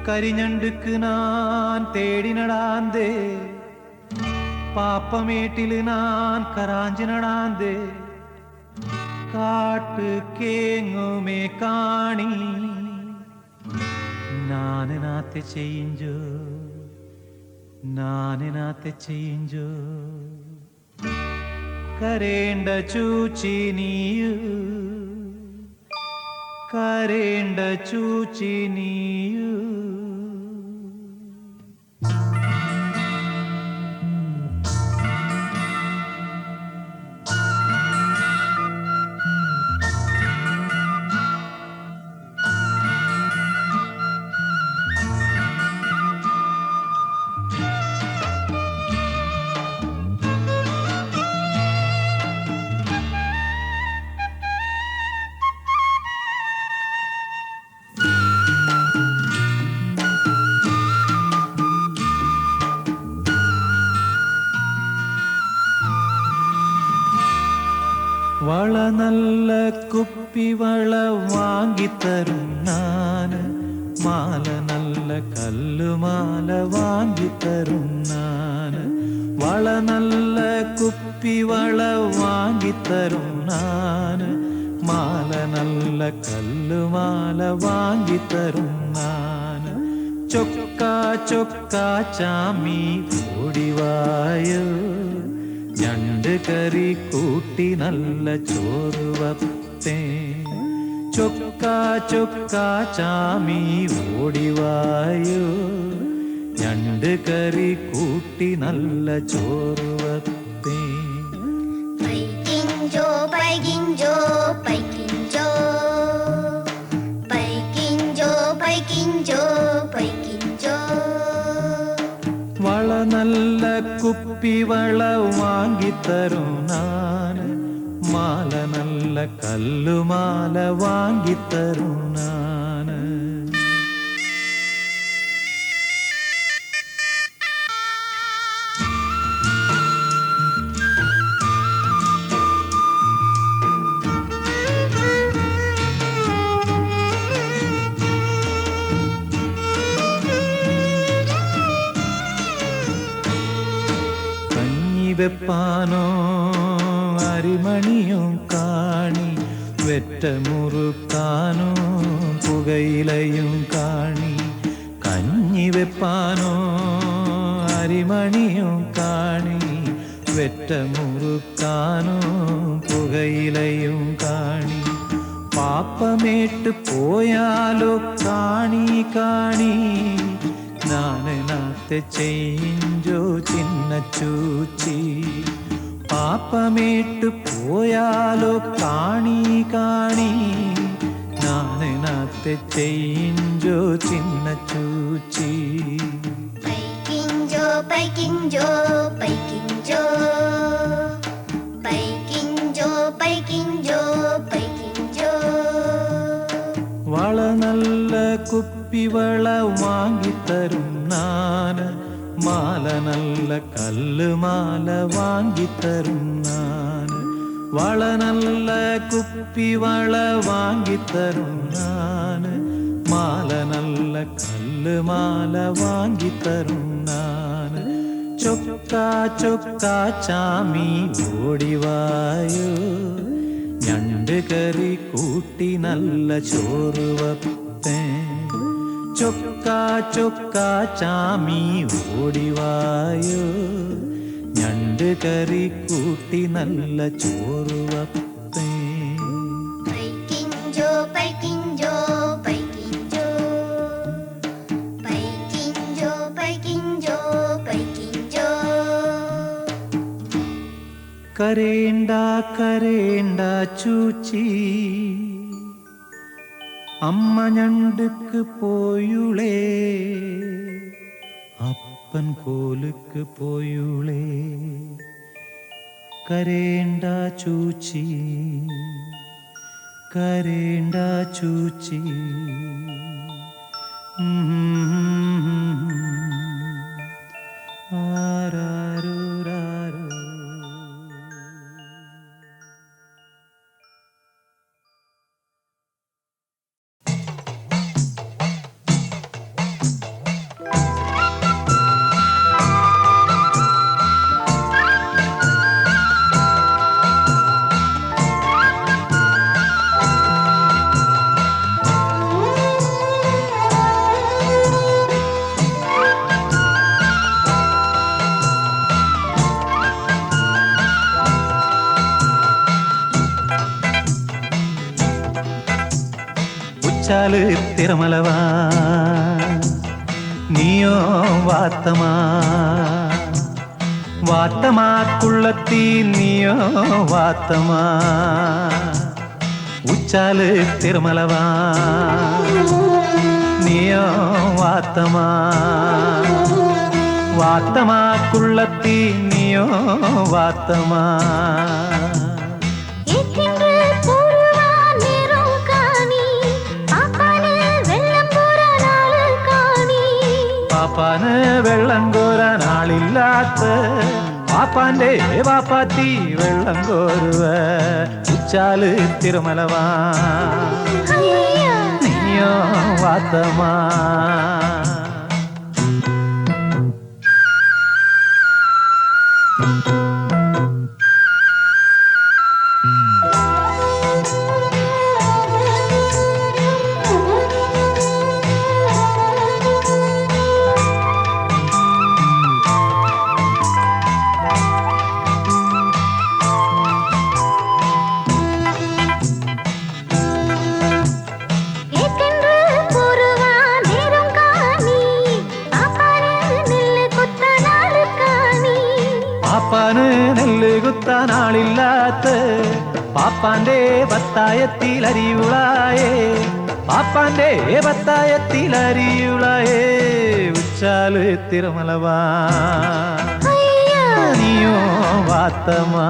കരിഞ്ഞണ്ടുക്ക് ഞാൻ തേടിനടാന്തേ പാപ്പമേട്ടില് ഞാൻ കരാഞ്ചിനടാന്തേ കാട്ട് കേങ്ങുമേ കാണി നാനത്തെ ചെയ്ഞ്ചോ നാനത്തെ ചെയ്ഞ്ചോ കരേണ്ട ചൂച്ചി നീയു കരേണ്ട ചൂച്ചി നീയു വള നല്ല കുപ്പി വള വാങ്ങിത്തരും നാന് മാല നല്ല കല്ലുമാല വാങ്ങിത്തരും നാന് വള നല്ല കുപ്പി വള വാങ്ങിത്തരും നാന് മാല നല്ല കല്ലുമാല വാങ്ങിത്തരും നാന് ചൊക്ക ചൊക്ക ചാമി ഓടിവായോ ഞണ്ട് കറി കൂട്ടി നല്ല ചോറ് വപ്പേ ചൊക്ക ചൊക്ക ചാമി ഓടിവായോ ഞണ്ട് കറി കൂട്ടി നല്ല ചോറ് വപ്പേ പൈകിഞ്ചോ പൈകിഞ്ചോ പൈകിഞ്ചോ പൈകിഞ്ചോ പൈകിഞ്ചോ പൈകിഞ്ചോ വള നല്ല കുപ്പി വള വാങ്ങിത്തരും നാന് മാല നല്ല കല്ലുമാല വാങ്ങിത്തരും നാന് വെപ്പാനോ അരിമണിയും കാണി വെറ്റമുറുക്കാനോ പുകയിലയും കാണി കഞ്ഞി വെപ്പാനോ അരിമണിയും കാണി വെറ്റമുറുക്കാനോ പുകയിലയും കാണി പാപ്പമേട്ട് പോയാലോ കാണി കാണി നാനത്തെ ചെയ്ഞ്ചോ ചിന്ന ചൂച്ചി പാപ്പമേട്ട് പോയാലോ കാണി കാണി നാനത്തെ ചെയ്ഞ്ചോ ചിന്ന ചൂച്ചി പൈകിഞ്ചോ പൈകിഞ്ചോ പൈകിഞ്ചോ പൈകിഞ്ചോ പൈകിഞ്ചോ പൈകിഞ്ചോ വള നല്ല കുപ്പി വള വാങ്ങിത്തരും നാന് മാല നല്ല കല്ലുമാല വാങ്ങിത്തരും നാന് വള നല്ല കുപ്പി വള വാങ്ങിത്തരും നാന് മാല നല്ല കല്ലുമാല വാങ്ങിത്തരും നാന് ചൊക്ക ചൊക്ക ചാമി ഓടിവായോ ഞണ്ട് കറി കൂട്ടി നല്ല ചോറ് വപ്പേ ചൊക്ക ചൊക്ക ചാമി ഓടിവായോ ഞണ്ട് കറി കൂട്ടി നല്ല ചോറ് വപ്പേ പൈകിഞ്ചോ പൈകിഞ്ചോ പൈകിഞ്ചോ പൈകിഞ്ചോ പൈകിഞ്ചോ പൈകിഞ്ചോ കരേണ്ട കരേണ്ട ചൂച്ചി അമ്മ ഞണ്ടുക്ക് പോയുളേ അപ്പൻ കോലുക്ക് പോയുളേ കരേണ്ട ചൂച്ചി കരേണ്ട ചൂച്ചി ആരാരോ രാരോ உச்சாலு திரமலவா நீயோ வாத்தமா வாத்தமா குள்ளத்தி நீயோ வாத்தமா உச்சாலு திருமலவா நீயோ வாத்தமா வாத்தமா குள்ளத்தி நீயோ வாத்தமா പാപ്പാന് വെള്ളം കോരാൻ ആളില്ലാത്ത പാപ്പാന്റെ പാപ്പാത്തി വെള്ളം കോരുവ ഉച്ചാല് തിരുമലവാ നീയോ വാത്തമാ പാപ്പാന് നെല്ല് കുത്താൻ ആളില്ലാത്ത പാപ്പാന്റെ പത്തായത്തിൽ അരിയുളായേ പാപ്പാന്റെ പത്തായത്തിൽ അരിയുളായേ ഉച്ചാല് തിരുമലവാ നീയോ വാത്തമാ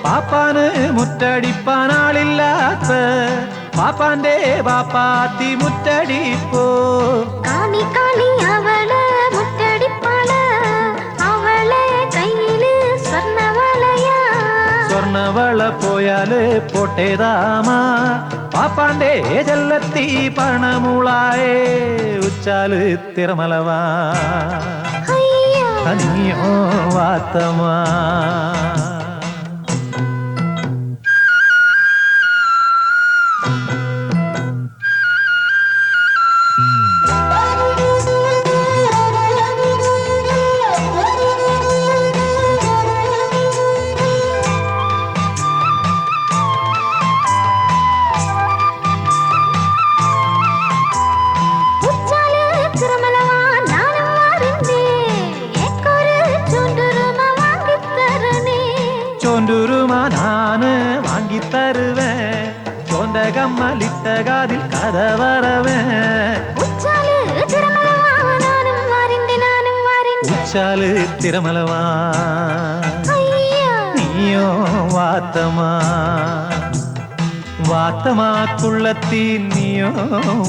പാപ്പാന് മുറ്റടിപ്പാനാളില്ലാത്ത പാപ്പാന്റെ പാപ്പാത്തി മുറ്റടിപ്പോ കാണി കാണി അവള് മുറ്റടിപ്പാള് അവളെ കയ്യില് സ്വർണവളയാ സ്വർണവള പോയാല് പോട്ടേതാമാ പാപ്പാന്റെ ജല്ലത്തി പണമുളായേ ഉച്ചാല് തിരമലവാ നീയോ വാത്തമാ ചോണ്ടുരുമാ നാന് വാങ്ങിത്തരുവേ ചോണ്ട കമ്മലിട്ട കാതിൽ കഥ വരവേ ഉച്ചാല് തിരമലവാ നീയോ വാത്തമാ വാത്തമാ കുള്ളത്തി നീയോ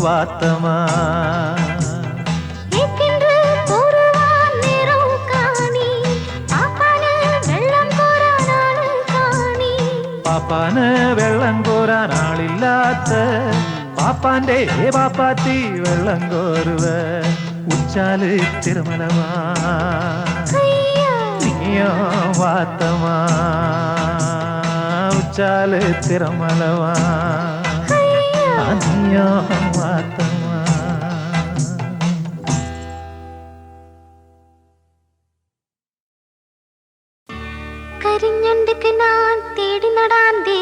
വാത്തമാ പാപ്പാന് വെള്ളം കോരാൻ ആളില്ലാത്ത പാപ്പാന്റെ പാപ്പാത്തി വെള്ളം കോരുവ ഉച്ചാല് തിരുമലവാ നീയോ വാത്തമാ ഉച്ചാല് തിരുമലവാ നീയോ വാത്തമാ കരിഞ്ഞണ്ടുക്ക് ഞാൻ തേടി നടാന്തേ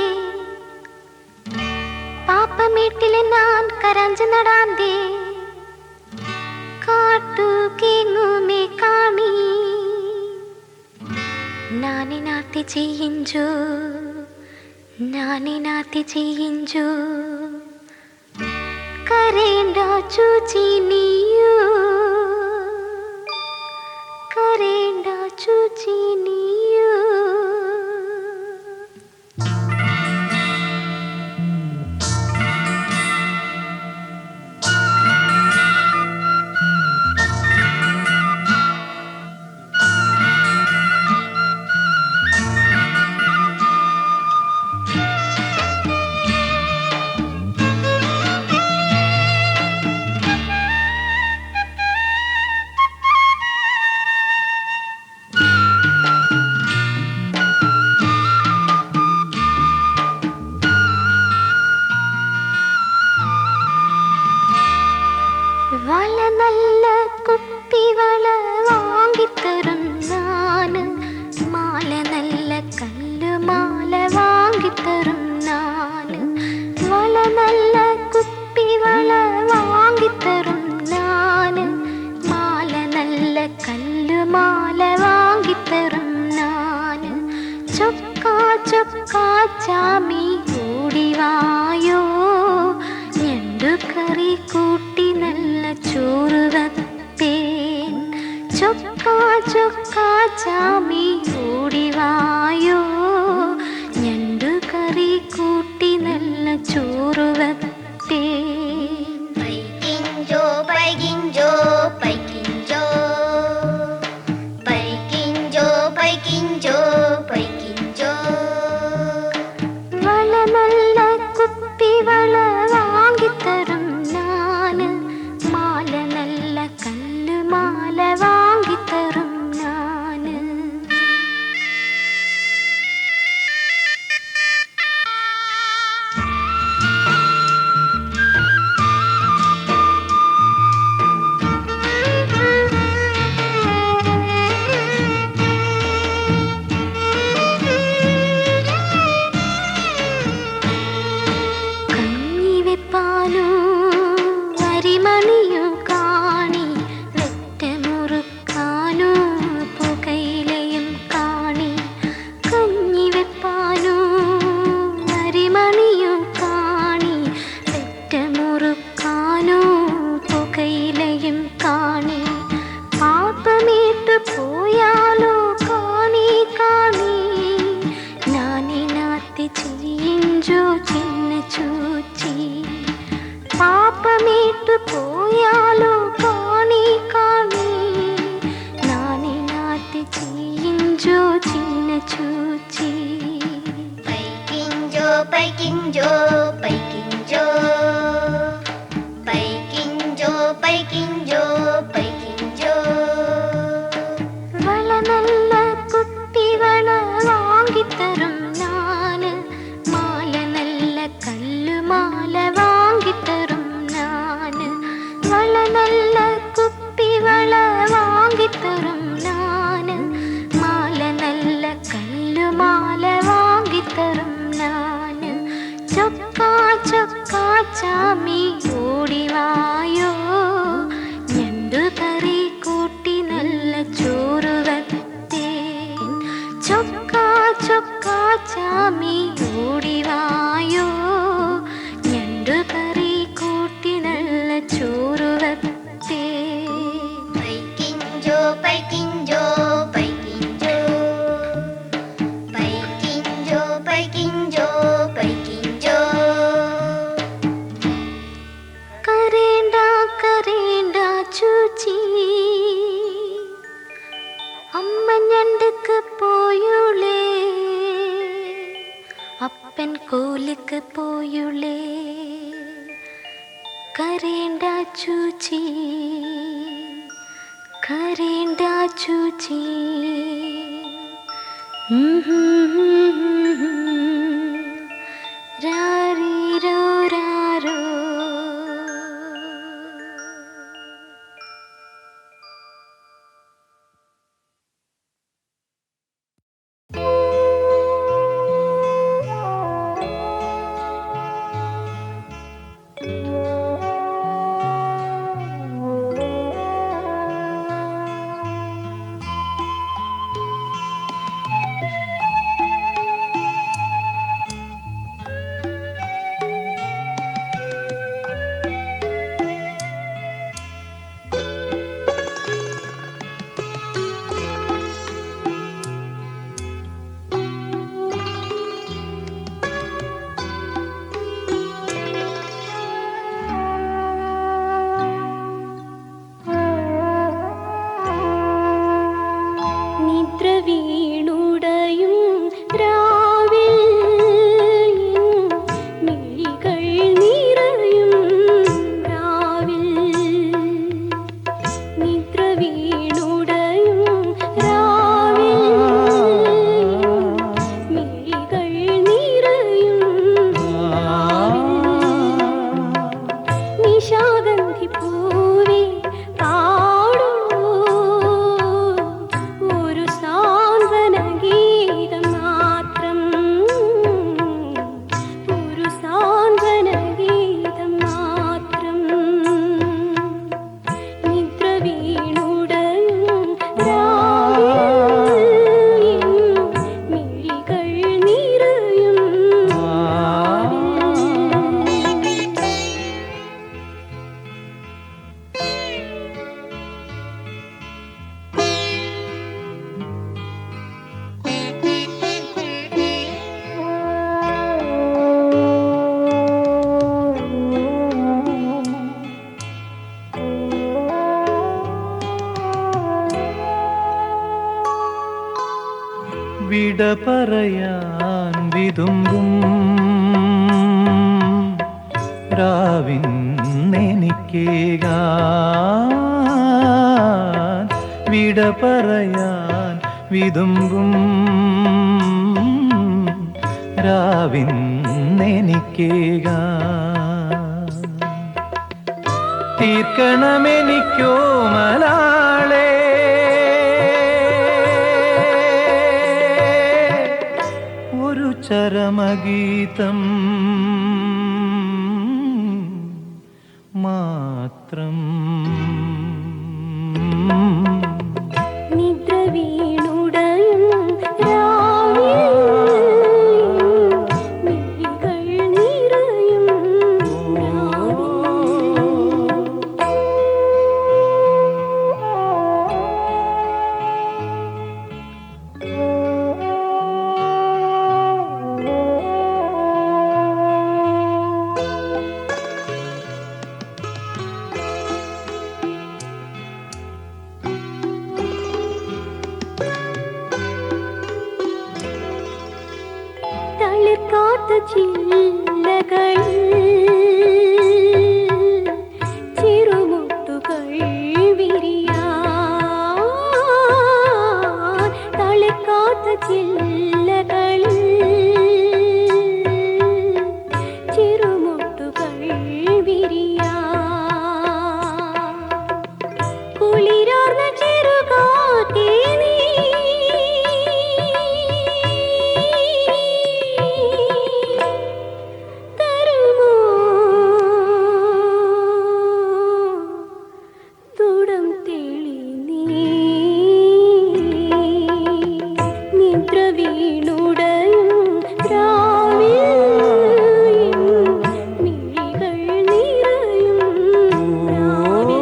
പാപ്പമേട്ടിലെ ഞാൻ കരഞ്ച് നടാന്തേ കാട്ടു കേങ്ങുമേ കാണി നാനി നാത്തി ചെയ്യിഞ്ചു നാനി നാത്തി ചെയ്യിഞ്ചു കരേണ്ട ചൂച്ചി നീയു കരേണ്ട ചൂച്ചി നീയു ചൊക്കാച്ചാമി ഓടിവായോ ഞണ്ടുകറി കൂട്ടി നല്ല ചോറ് വത്തേൻ ചൊക്കാച്ചാമി ഓടിവായോ ഞണ്ടുകറി കൂട്ടി നല്ല ചോറ് വത്തേൻ പൈകിഞ്ചോ പൈകിഞ്ചോ പൈകിഞ്ചോ പൈകിഞ്ചോ പൈകിഞ്ചോ പൈകിഞ്ചോ വള നല്ല കുപ്പി വള വാങ്ങിത്തരും ഞാന് മാല നല്ല കല്ല് മാല വാങ്ങിത്തരും ഞാന് കഞ്ഞി വെപ്പാനോ അരിമണിയോ കാണി വെറ്റമുറുക്കാനോ പുകയിലയും കാണി കഞ്ഞി വെപ്പാനോ അരിമണിയോ കാണി വെറ്റമുറുക്കാനോ പുകയിലയും കാണി പാപമേട്ടു പോയാലോ കാണി കാണി നാനിനാത്തി ചെയ്യിഞ്ചോ ചിന്ന ചൂച്ചി പാപമേട്ടു പോയാലോ കാണി കാണി നാനിനാത്തി ചെയ്യിഞ്ചോ ചിന്ന ചൂച്ചി പൈകിഞ്ചോ പൈകിഞ്ചോ പൈകിഞ്ചോ പൈകിഞ്ചോ പൈകിഞ്ചോ പൈകിഞ്ചോ വള നല്ല കുപ്പി വള വാങ്ങിത്തരും ഞാന് മാല നല്ല കല്ല് മാല വാങ്ങിത്തരും ഞാന് വള നല്ല കുപ്പി വള വാങ്ങിത്തരും ഞാന് മാല നല്ല കല്ല് മാല വാങ്ങിത്തരും ഞാന് ചൊക്കാച്ചാമി ഓടിവായോ ഞണ്ടുകറി കൂട്ടി നല്ല ചോറ് വത്തേൻ ചൊക്കാച്ചാമി ഓടിവായോ ഞണ്ടുകറി കൂട്ടി നല്ല ചോറ് വത്തേൻ പൈകിഞ്ചോ പൈകിഞ്ചോ പൈകിഞ്ചോ പൈകിഞ്ചോ പൈകിഞ്ചോ പൈകിഞ്ചോ കരേണ്ട കരേണ്ട ചൂച്ചി അമ്മ ഞണ്ടുക്ക് പോയുളേ അപ്പൻ കോലിക്ക് പോയുളേ കരേണ്ട ചൂച്ചി കരേണ്ട ചൂച്ചി രാരീരോ രാരോ പറയാൻ വിതുമ്പും രാവിന്നെനിക്കേകാൻ വിട പറയാൻ വിതുമ്പും രാവിന്നെനിക്കേകാൻ തീർക്കണമെനിക്കോ മലാളേ ഒരു ചരമഗീതം മാത്രം. നിദ്ര വീണുടയും രാവിൽ മിഴികൾ നിറയും തളിർക്കാത്ത ചില്ലകൾ ചെറുമുട്ടുകൾ വിരിയാൻ തളിർക്കാത്ത ചില്ലകൾ ചെറുമുട്ടുകൾ വിരിയാൻ കുളിരാർന്ന ചെറുകാറ്റേ നീ തരുമോ തുടം തെളി നീ നിദ്ര വീണുടയും രാവിൽ മിഴികൾ നിറയും രാവിൽ.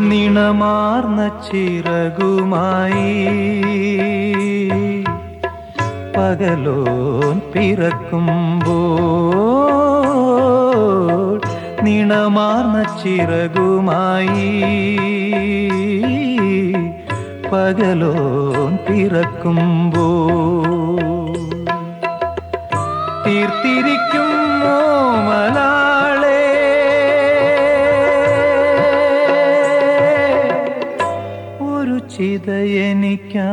നിണമാർന്ന ചിറകുമായി പകലോൻ പിറക്കുമ്പോൾ നിണമാർന്ന ചിറകുമായി പകലോൻ പിറക്കുമ്പോൾ തീർത്തിരിക്കും ഓമലാളേ ഒരു ചിതയെനിക്കാ